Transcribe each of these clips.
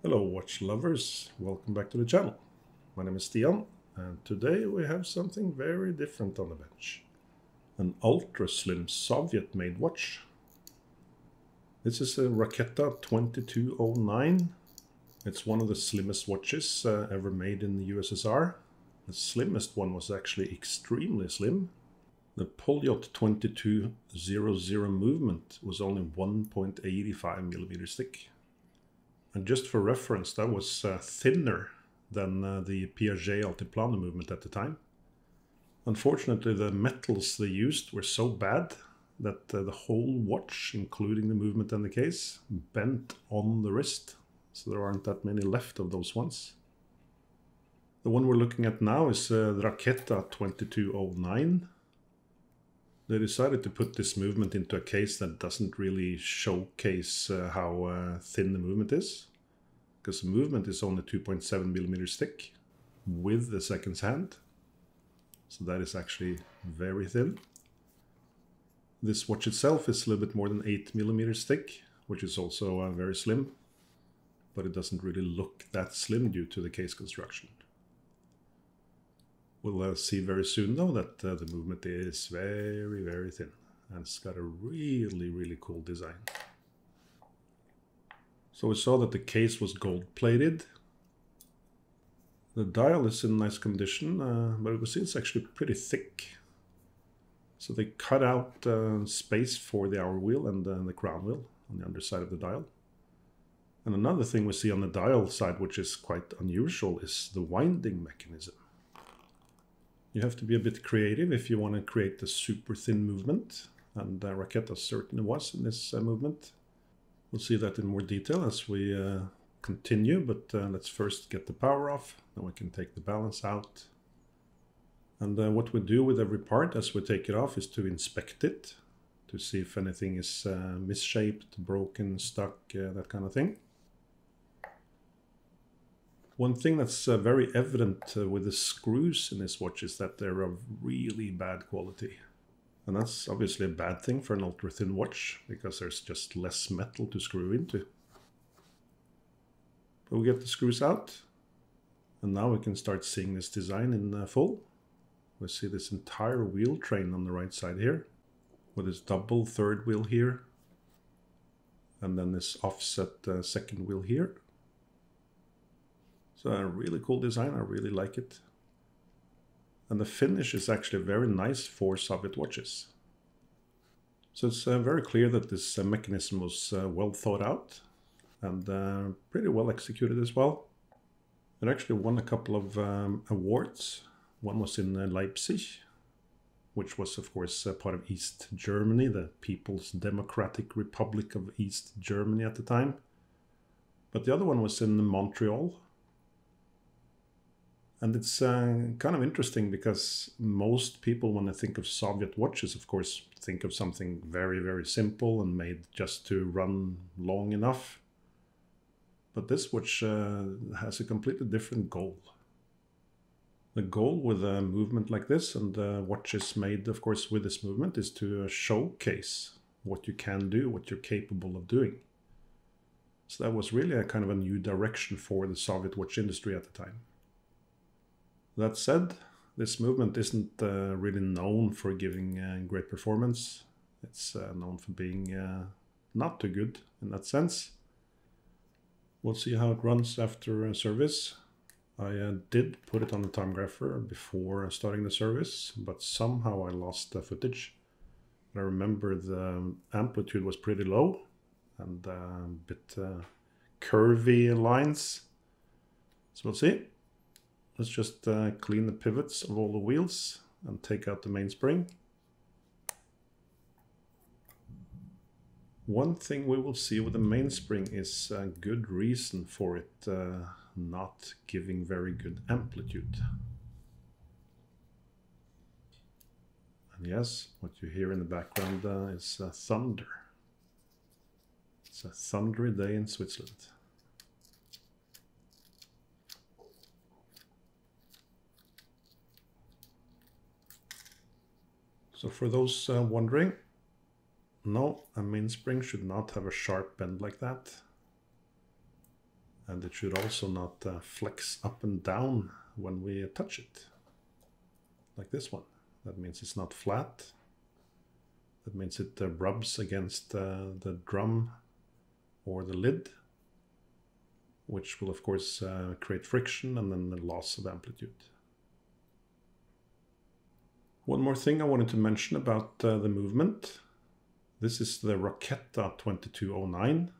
Hello watch lovers, welcome back to the channel. My name is Stian and today we have something very different on the bench. An ultra slim Soviet made watch. This is a Raketa 2209. It's one of the slimmest watches ever made in the USSR. The slimmest one was actually extremely slim. The Polyot 2200 movement was only 1.85 millimeters thick. And just for reference, that was thinner than the Piaget Altiplano movement at the time. Unfortunately, the metals they used were so bad that the whole watch, including the movement and the case, bent on the wrist. So there aren't that many left of those ones. The one we're looking at now is the Raketa 2209. They decided to put this movement into a case that doesn't really showcase how thin the movement is, because the movement is only 2.7 millimeters thick with the seconds hand. So that is actually very thin. This watch itself is a little bit more than 8 millimeters thick, which is also very slim, but it doesn't really look that slim due to the case construction. We'll see very soon though that the movement is very, very thin, and it's got a really, really cool design. So we saw that the case was gold plated. The dial is in nice condition, but you can see it's actually pretty thick. So they cut out space for the hour wheel and the crown wheel on the underside of the dial. And another thing we see on the dial side, which is quite unusual, is the winding mechanism. You have to be a bit creative if you want to create a super thin movement, and Raketa certainly was in this movement. We'll see that in more detail as we continue, but let's first get the power off, then we can take the balance out. And what we do with every part as we take it off is to inspect it, to see if anything is misshaped, broken, stuck, that kind of thing. One thing that's very evident with the screws in this watch is that they're of really bad quality. And that's obviously a bad thing for an ultra thin watch, because there's just less metal to screw into. But we'll get the screws out, and now we can start seeing this design in full. We see this entire wheel train on the right side here, with this double third wheel here, and then this offset second wheel here. So a really cool design, I really like it. And the finish is actually very nice for Soviet watches. So it's very clear that this mechanism was well thought out and pretty well executed as well. It actually won a couple of awards. One was in Leipzig, which was of course part of East Germany, the People's Democratic Republic of East Germany at the time. But the other one was in Montreal. And it's kind of interesting because most people, when they think of Soviet watches, of course, think of something very, very simple and made just to run long enough. But this watch has a completely different goal. The goal with a movement like this, and watches made, of course, with this movement, is to showcase what you can do, what you're capable of doing. So that was really a kind of a new direction for the Soviet watch industry at the time. That said, this movement isn't really known for giving great performance. It's known for being not too good in that sense. We'll see how it runs after service. I did put it on the time grapher before starting the service, but somehow I lost the footage. I remember the amplitude was pretty low and a bit curvy lines. So we'll see. Let's just clean the pivots of all the wheels and take out the mainspring. One thing we will see with the mainspring is a good reason for it not giving very good amplitude. And yes, what you hear in the background is thunder. It's a thundery day in Switzerland. So for those wondering, no, a mainspring should not have a sharp bend like that. And it should also not flex up and down when we touch it, like this one. That means it's not flat. That means it rubs against the drum or the lid, which will of course create friction and then the loss of amplitude. One more thing I wanted to mention about the movement. This is the Raketa 2209,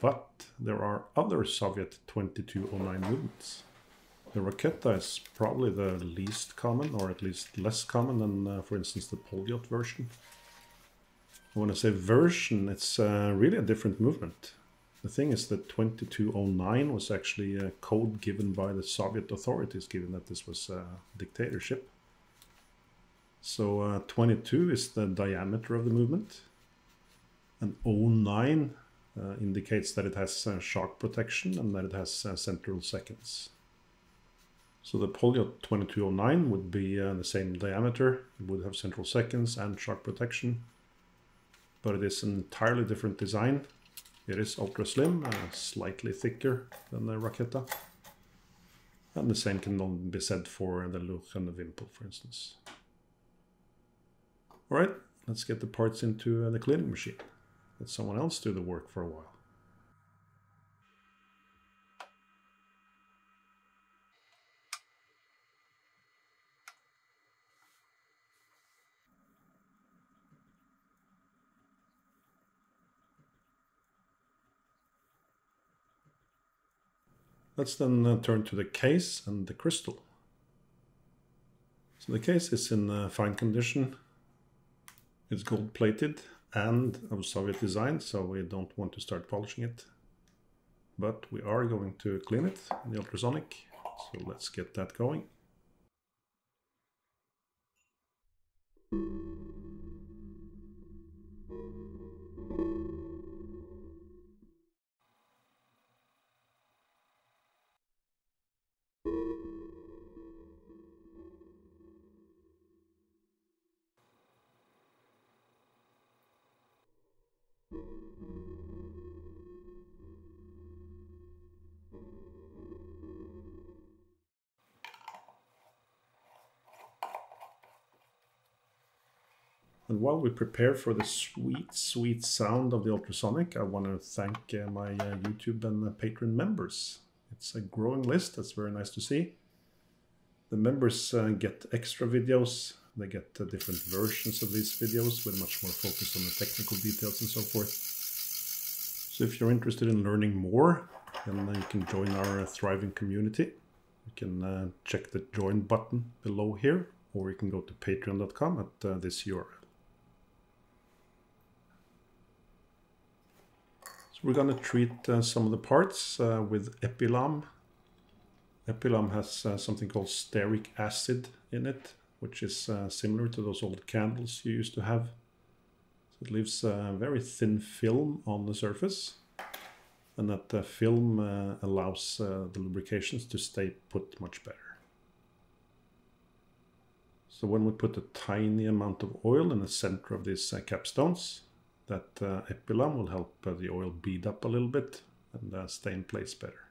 but there are other Soviet 2209 movements. The Raketa is probably the least common, or at least less common than, for instance, the Polyot version. When I say version, it's really a different movement. The thing is that 2209 was actually a code given by the Soviet authorities, given that this was a dictatorship. So 22 is the diameter of the movement, and 09 indicates that it has shock protection and that it has central seconds. So the Polyot 2209 would be the same diameter, it would have central seconds and shock protection, but it is an entirely different design. It is ultra slim, slightly thicker than the Raketa, and the same can be said for the Luch and the Wimpel, for instance. Alright, let's get the parts into the cleaning machine. Let someone else do the work for a while. Let's then turn to the case and the crystal. So the case is in fine condition. It's gold plated and of Soviet design, so we don't want to start polishing it. But we are going to clean it in the ultrasonic, so let's get that going. And while we prepare for the sweet, sweet sound of the ultrasonic, I want to thank my YouTube and Patreon members. It's a growing list, that's very nice to see. The members get extra videos, they get different versions of these videos with much more focus on the technical details and so forth. So if you're interested in learning more, then you can join our thriving community. You can check the join button below here, or you can go to patreon.com at this URL. So we're going to treat some of the parts with Epilam. Epilam has something called stearic acid in it, which is similar to those old candles you used to have. So it leaves a very thin film on the surface, and that film allows the lubrications to stay put much better. So when we put a tiny amount of oil in the center of these capstones, that Epilam will help the oil bead up a little bit and stay in place better.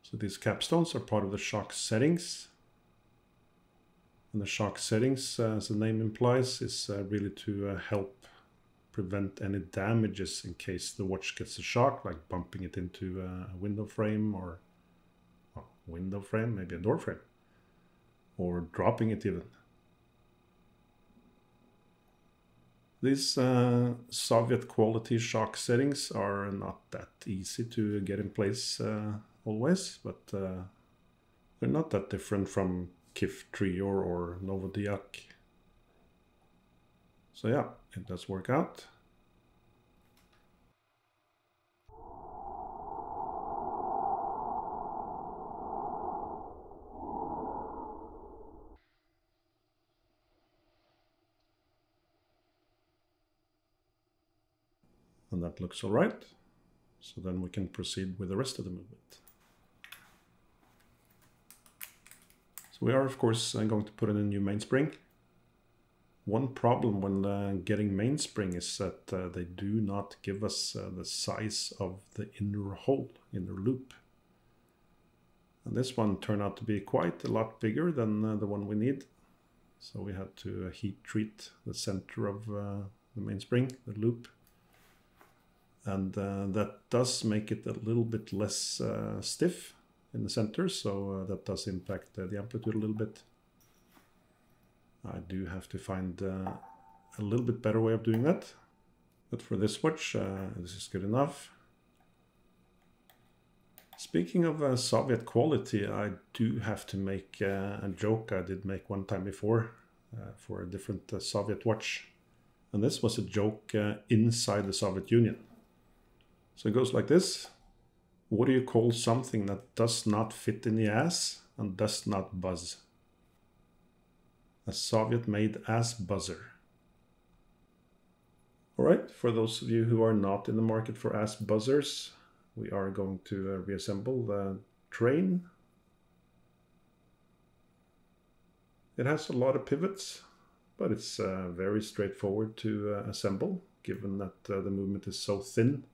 So these capstones are part of the shock settings. And the shock settings, as the name implies, is really to help prevent any damages in case the watch gets a shock, like bumping it into a window frame, or window frame, maybe a door frame, or dropping it even. These Soviet quality shock settings are not that easy to get in place always, but they're not that different from KIF Trio or Novodiak. So yeah, it does work out. And that looks all right. So then we can proceed with the rest of the movement. So we are, of course, going to put in a new mainspring. One problem when getting mainspring is that they do not give us the size of the inner hole, inner loop. And this one turned out to be quite a lot bigger than the one we need. So we had to heat treat the center of the mainspring, the loop. And that does make it a little bit less stiff in the center, so that does impact the amplitude a little bit. I do have to find a little bit better way of doing that. But for this watch, this is good enough. Speaking of Soviet quality, I do have to make a joke I did make one time before for a different Soviet watch. And this was a joke inside the Soviet Union. So it goes like this. What do you call something that does not fit in the ass and does not buzz? A Soviet-made ass buzzer. All right, for those of you who are not in the market for ass buzzers, we are going to reassemble the train. It has a lot of pivots, but it's very straightforward to assemble, given that the movement is so thin.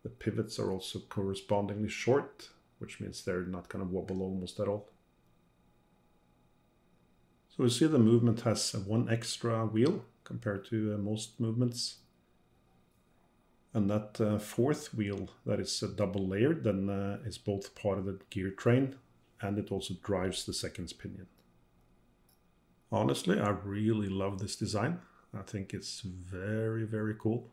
The pivots are also correspondingly short, which means they're not going to wobble almost at all. So we see the movement has one extra wheel compared to most movements. And that fourth wheel that is double layered then is both part of the gear train, and it also drives the second pinion. Honestly, I really love this design. I think it's very, very cool.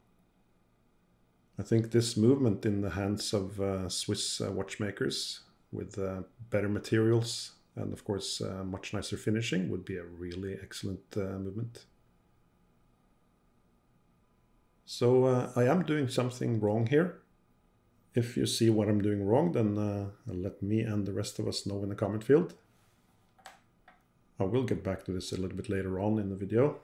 I think this movement in the hands of Swiss watchmakers with better materials and of course much nicer finishing would be a really excellent movement. So I am doing something wrong here. If you see what I'm doing wrong, then let me and the rest of us know in the comment field. I will get back to this a little bit later on in the video.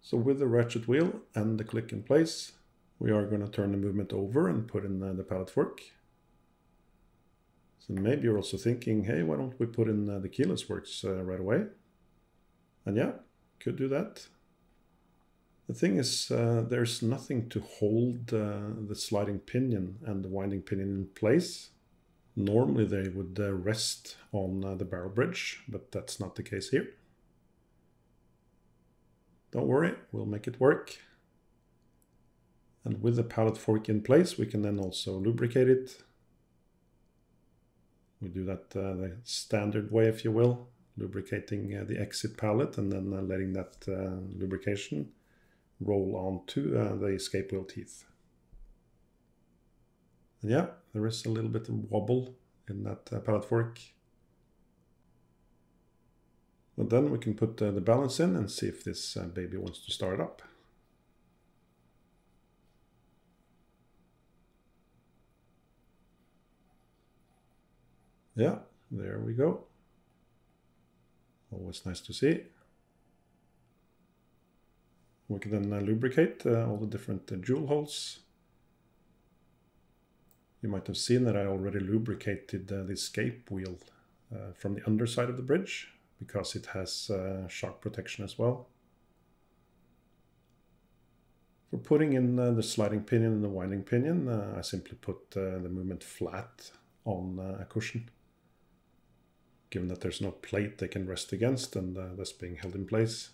So with the ratchet wheel and the click in place, we are going to turn the movement over and put in the pallet fork. So maybe you're also thinking, hey, why don't we put in the keyless works right away? And yeah, could do that. The thing is, there's nothing to hold the sliding pinion and the winding pinion in place. Normally they would rest on the barrel bridge, but that's not the case here. Don't worry, we'll make it work. And with the pallet fork in place, we can then also lubricate it. We do that the standard way, if you will, lubricating the exit pallet and then letting that lubrication roll onto the escape wheel teeth. And yeah, there is a little bit of wobble in that pallet fork. But then we can put the balance in and see if this baby wants to start up. Yeah, there we go. Always nice to see. We can then lubricate all the different jewel holes. You might have seen that I already lubricated the escape wheel from the underside of the bridge, because it has shock protection as well. For putting in the sliding pinion and the winding pinion, I simply put the movement flat on a cushion, given that there's no plate they can rest against and thus being held in place.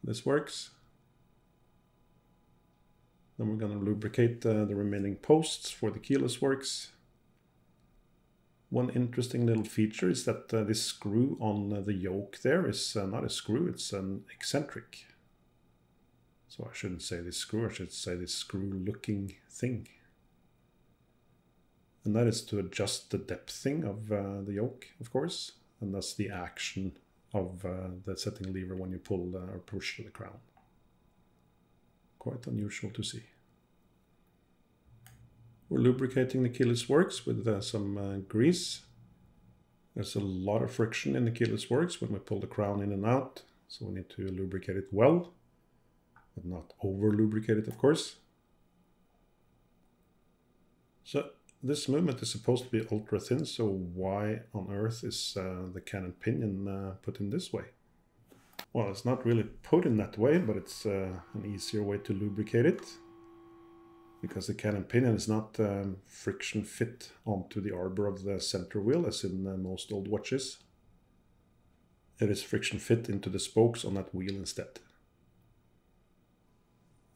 This works. Then we're going to lubricate the remaining posts for the keyless works. One interesting little feature is that this screw on the yoke there is not a screw, it's an eccentric. So I shouldn't say this screw, I should say this screw-looking thing. And that is to adjust the depthing of the yoke, of course, and thus the action of the setting lever when you pull or push the crown. Quite unusual to see. We're lubricating the keyless works with some grease. There's a lot of friction in the keyless works when we pull the crown in and out, so we need to lubricate it well, but not over lubricate it, of course. So this movement is supposed to be ultra thin, so why on earth is the cannon pinion put in this way? Well, it's not really put in that way, but it's an easier way to lubricate it, because the cannon pinion is not friction fit onto the arbor of the center wheel as in most old watches. It is friction fit into the spokes on that wheel instead.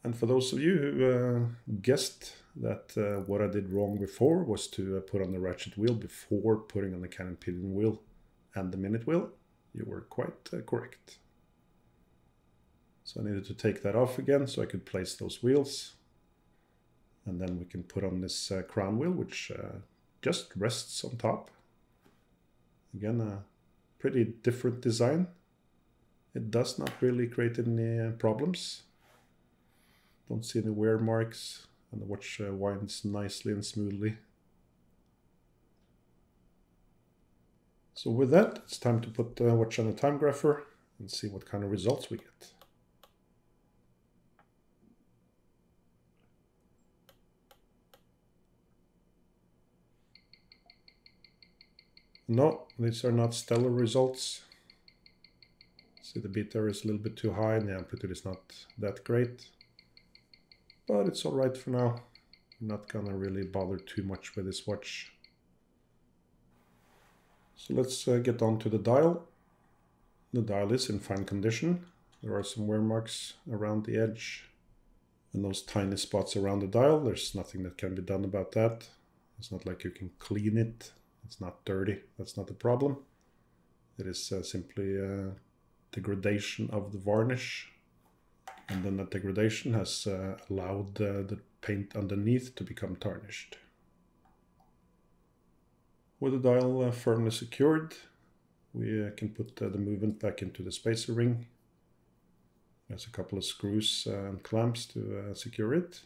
And for those of you who guessed that what I did wrong before was to put on the ratchet wheel before putting on the cannon pinion wheel and the minute wheel, you were quite correct. So I needed to take that off again so I could place those wheels. And then we can put on this crown wheel, which just rests on top. Again, a pretty different design. It does not really create any problems. Don't see any wear marks, and the watch winds nicely and smoothly. So with that, it's time to put the watch on a time grapher and see what kind of results we get. No, these are not stellar results. See, the beat error is a little bit too high and the amplitude is not that great. But it's alright for now. I'm not gonna really bother too much with this watch. So let's get on to the dial. The dial is in fine condition. There are some wear marks around the edge and those tiny spots around the dial. There's nothing that can be done about that. It's not like you can clean it. It's not dirty. That's not the problem. It is simply degradation of the varnish. And then that degradation has allowed the paint underneath to become tarnished. With the dial firmly secured, we can put the movement back into the spacer ring. There's a couple of screws and clamps to secure it.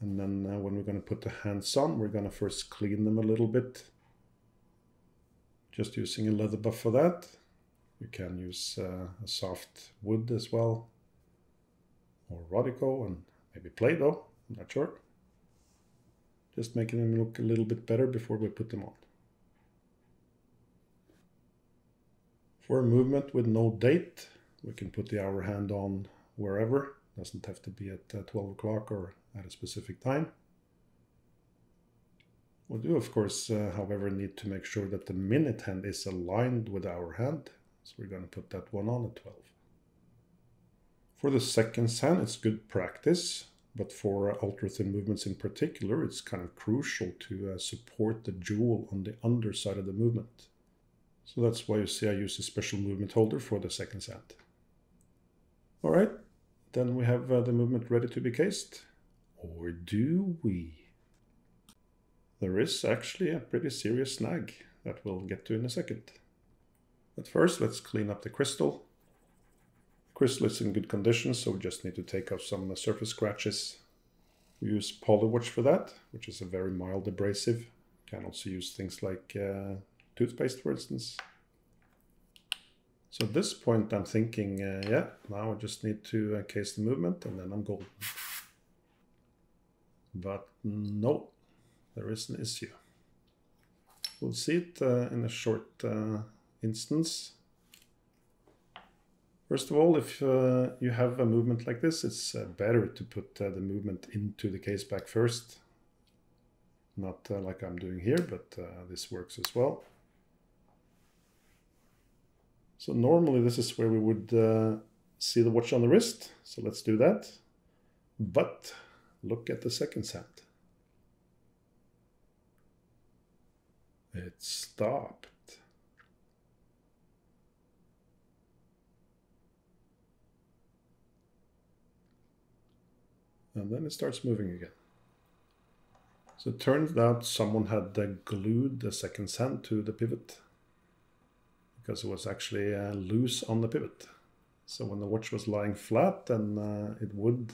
And then when we're going to put the hands on, we're going to first clean them a little bit. Just using a leather buff for that. You can use a soft wood as well, or Rodico and maybe Play-Doh, I'm not sure. Just making them look a little bit better before we put them on. For a movement with no date, we can put the hour hand on wherever. Doesn't have to be at 12 o'clock or at a specific time. We do, of course, however, need to make sure that the minute hand is aligned with our hand. So we're going to put that one on at 12. For the seconds hand, it's good practice, but for ultra thin movements in particular, it's kind of crucial to support the jewel on the underside of the movement. So that's why you see I use a special movement holder for the seconds hand. All right, then we have the movement ready to be cased. Or do we? There is actually a pretty serious snag that we'll get to in a second. But first, let's clean up the crystal. The crystal is in good condition, so we just need to take off some surface scratches. We use Polywatch for that, which is a very mild abrasive. You can also use things like toothpaste, for instance. So at this point, I'm thinking, yeah, now I just need to case the movement, and then I'm golden. But no, there is an issue. We'll see it in a short instance. First of all, if you have a movement like this, it's better to put the movement into the case back first. Not like I'm doing here, but this works as well. So normally this is where we would see the watch on the wrist. So let's do that. But look at the second hand. It stopped. And then it starts moving again. So it turns out someone had glued the second hand to the pivot, because it was actually loose on the pivot. So when the watch was lying flat, then it would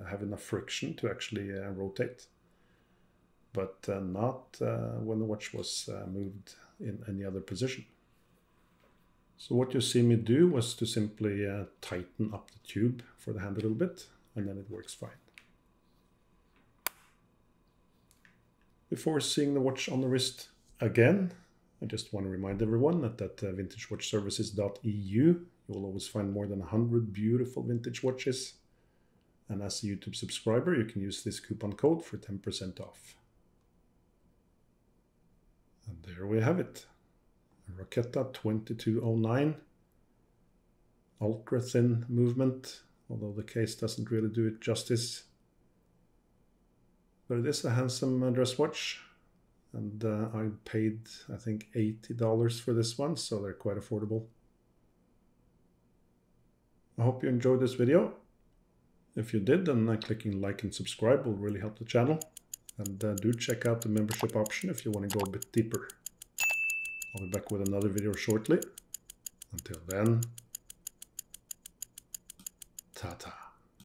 have enough friction to actually rotate. But not when the watch was moved in any other position. So what you see me do was to simply tighten up the tube for the hand a little bit, and then it works fine. Before seeing the watch on the wrist again, I just want to remind everyone that at vintagewatchservices.eu you will always find more than 100 beautiful vintage watches. And as a YouTube subscriber, you can use this coupon code for 10% off. And there we have it. A Raketa 2209. Ultra thin movement, although the case doesn't really do it justice. But it is a handsome dress watch, and I paid, I think, $80 for this one, so they're quite affordable. I hope you enjoyed this video. If you did, then clicking like and subscribe will really help the channel. And do check out the membership option if you want to go a bit deeper. I'll be back with another video shortly. Until then, ta-ta.